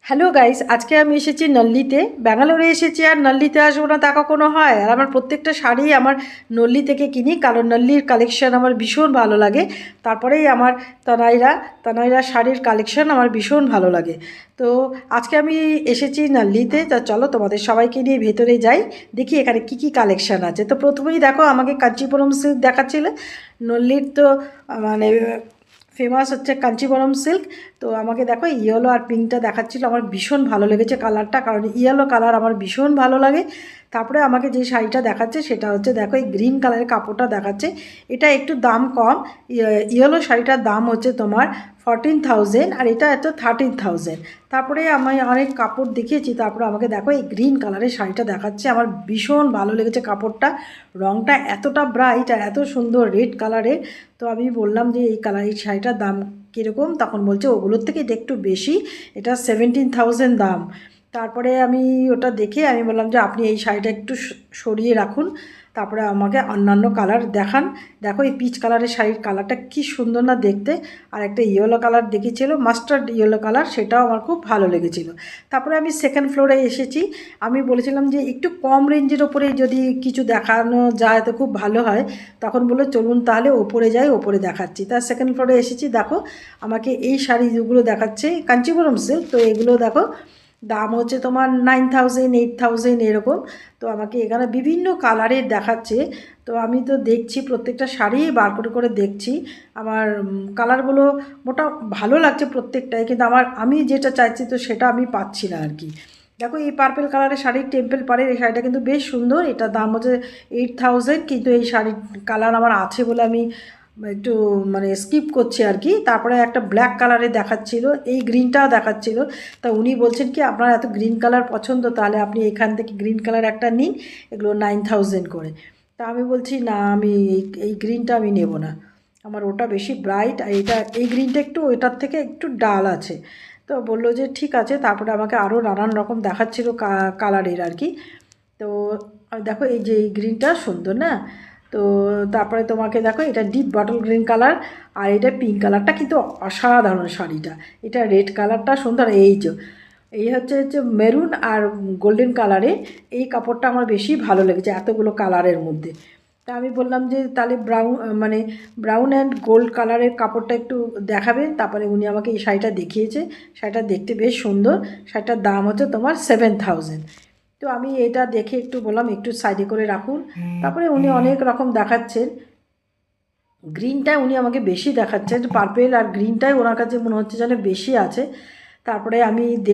Hello guys, আজকে আমি এসেছি নল্লিতে। ব্যাঙ্গালোরে এসেছি আর নল্লিতে আসবো না তা কখনো হয়? আর আমার প্রত্যেকটা শাড়ি আমার নল্লি থেকে কিনি, কারণ নল্লির কালেকশন আমার ভীষণ ভালো লাগে। তারপরেই আমার তানাইরা শাড়ির কালেকশন আমার ভীষণ ভালো লাগে। তো আজকে আমি এসেছি নল্লিতে, তা চলো তোমাদের সবাইকে নিয়ে ভেতরে যাই, দেখি এখানে কি কি কালেকশন আছে। তো প্রথমেই দেখো, আমাকে কাঞ্চিপুরম সিল্ক দেখাচ্ছিল। নল্লির তো মানে ফেমাস হচ্ছে কাঞ্চিপুরম সিল্ক। তো আমাকে দেখো ইয়েলো আর পিঙ্কটা দেখাচ্ছিল, আমার ভীষণ ভালো লেগেছে কালারটা, কারণ ইয়েলো কালার আমার ভীষণ ভালো লাগে। তারপরে আমাকে যে শাড়িটা দেখাচ্ছে সেটা হচ্ছে, দেখো এই গ্রিন কালারের কাপড়টা দেখাচ্ছে। এটা একটু দাম কম। ইয়েলো শাড়িটার দাম হচ্ছে তোমার 14,000 আর এটা এত 13,000। তারপরে আমি অনেক কাপড় দেখিয়েছি, তারপরে আমাকে দেখো এই গ্রিন কালারের শাড়িটা দেখাচ্ছে, আমার ভীষণ ভালো লেগেছে কাপড়টা। রঙটা এতটা ব্রাইট আর এত সুন্দর রেড কালারের। তো আমি বললাম যে এই শাড়িটার দাম কীরকম, তখন বলছে ওগুলোর থেকে এটা একটু বেশি, এটা 17,000 দাম। তারপরে আমি ওটা দেখে আমি বললাম যে আপনি এই শাড়িটা একটু সরিয়ে রাখুন, তারপরে আমাকে অন্যান্য কালার দেখান। দেখো এই পিচ কালারের শাড়ির কালারটা কি সুন্দর না দেখতে। আর একটা ইয়েলো কালার দেখিয়েছিল, মাস্টার্ড ইয়েলো কালার, সেটাও আমার খুব ভালো লেগেছিল। তারপরে আমি সেকেন্ড ফ্লোরে এসেছি। আমি বলেছিলাম যে একটু কম রেঞ্জের ওপরে যদি কিছু দেখানো যায় তো খুব ভালো হয়। তখন বললো চলুন তাহলে ওপরে যাই, ওপরে দেখাচ্ছি। তার সেকেন্ড ফ্লোরে এসেছি, দেখো আমাকে এই শাড়িগুলো দেখাচ্ছে কাঞ্চিপুরম সিল্ক। তো এগুলো দেখো দাম হচ্ছে তোমার 9,000 8,000 এরকম। তো আমাকে এখানে বিভিন্ন কালারের দেখাচ্ছে। তো আমি তো দেখছি প্রত্যেকটা শাড়ি বার করে করে দেখছি। আমার কালারগুলো মোটা ভালো লাগছে প্রত্যেকটাই, কিন্তু আমি যেটা চাইছি তো সেটা আমি পাচ্ছি না আর কি। দেখো এই পার্পেল কালারের শাড়ি, টেম্পল পাড়ের এই শাড়িটা কিন্তু বেশ সুন্দর, এটার দাম হচ্ছে 8,000। কিন্তু এই শাড়ির কালার আমার আছে বলে আমি একটু মানে স্কিপ করছি আর কি। তারপরে একটা ব্ল্যাক কালারে দেখাচ্ছিল, এই গ্রিনটাও দেখাচ্ছিল। তা উনি বলছেন কি আপনার এত গ্রিন কালার পছন্দ, তাহলে আপনি এখান থেকে গ্রিন কালার একটা নিন, এগুলো 9,000 করে। তা আমি বলছি না, আমি এই গ্রিনটা আমি নেব না, আমার ওটা বেশি ব্রাইট, আর এই গ্রিনটা একটু ওটার থেকে একটু ডাল আছে। তো বললো যে ঠিক আছে। তারপরে আমাকে আরও নানান রকম দেখাচ্ছিল কালারের আর কি। তো দেখো এই যে এই গ্রিনটা সুন্দর না। তো তারপরে তোমাকে দেখো এটা ডিপ বটল গ্রিন কালার, আর এটা পিঙ্ক কালারটা কিন্তু অসাধারণ শাড়িটা। এটা রেড কালারটা সুন্দর, এই হচ্ছে মেরুন আর গোল্ডেন কালারে। এই কাপড়টা আমার বেশি ভালো লেগেছে এতগুলো কালারের মধ্যে। তা আমি বললাম যে তাহলে ব্রাউন অ্যান্ড গোল্ড কালারের কাপড়টা একটু দেখাবেন। তারপরে উনি আমাকে এই শাড়িটা দেখিয়েছে। শাড়িটা দেখতে বেশ সুন্দর। শাড়িটার দাম হচ্ছে তোমার 7,000। তো আমি এটা দেখে একটু বললাম একটু সাইডে করে রাখুন। তারপরে উনি অনেক রকম দেখাচ্ছেন। গ্রিনটাই উনি আমাকে বেশি দেখাচ্ছেন, পার্পেল আর গ্রিনটাই ওনার কাছে মনে হচ্ছে যেন বেশি আছে। তারপরে আমি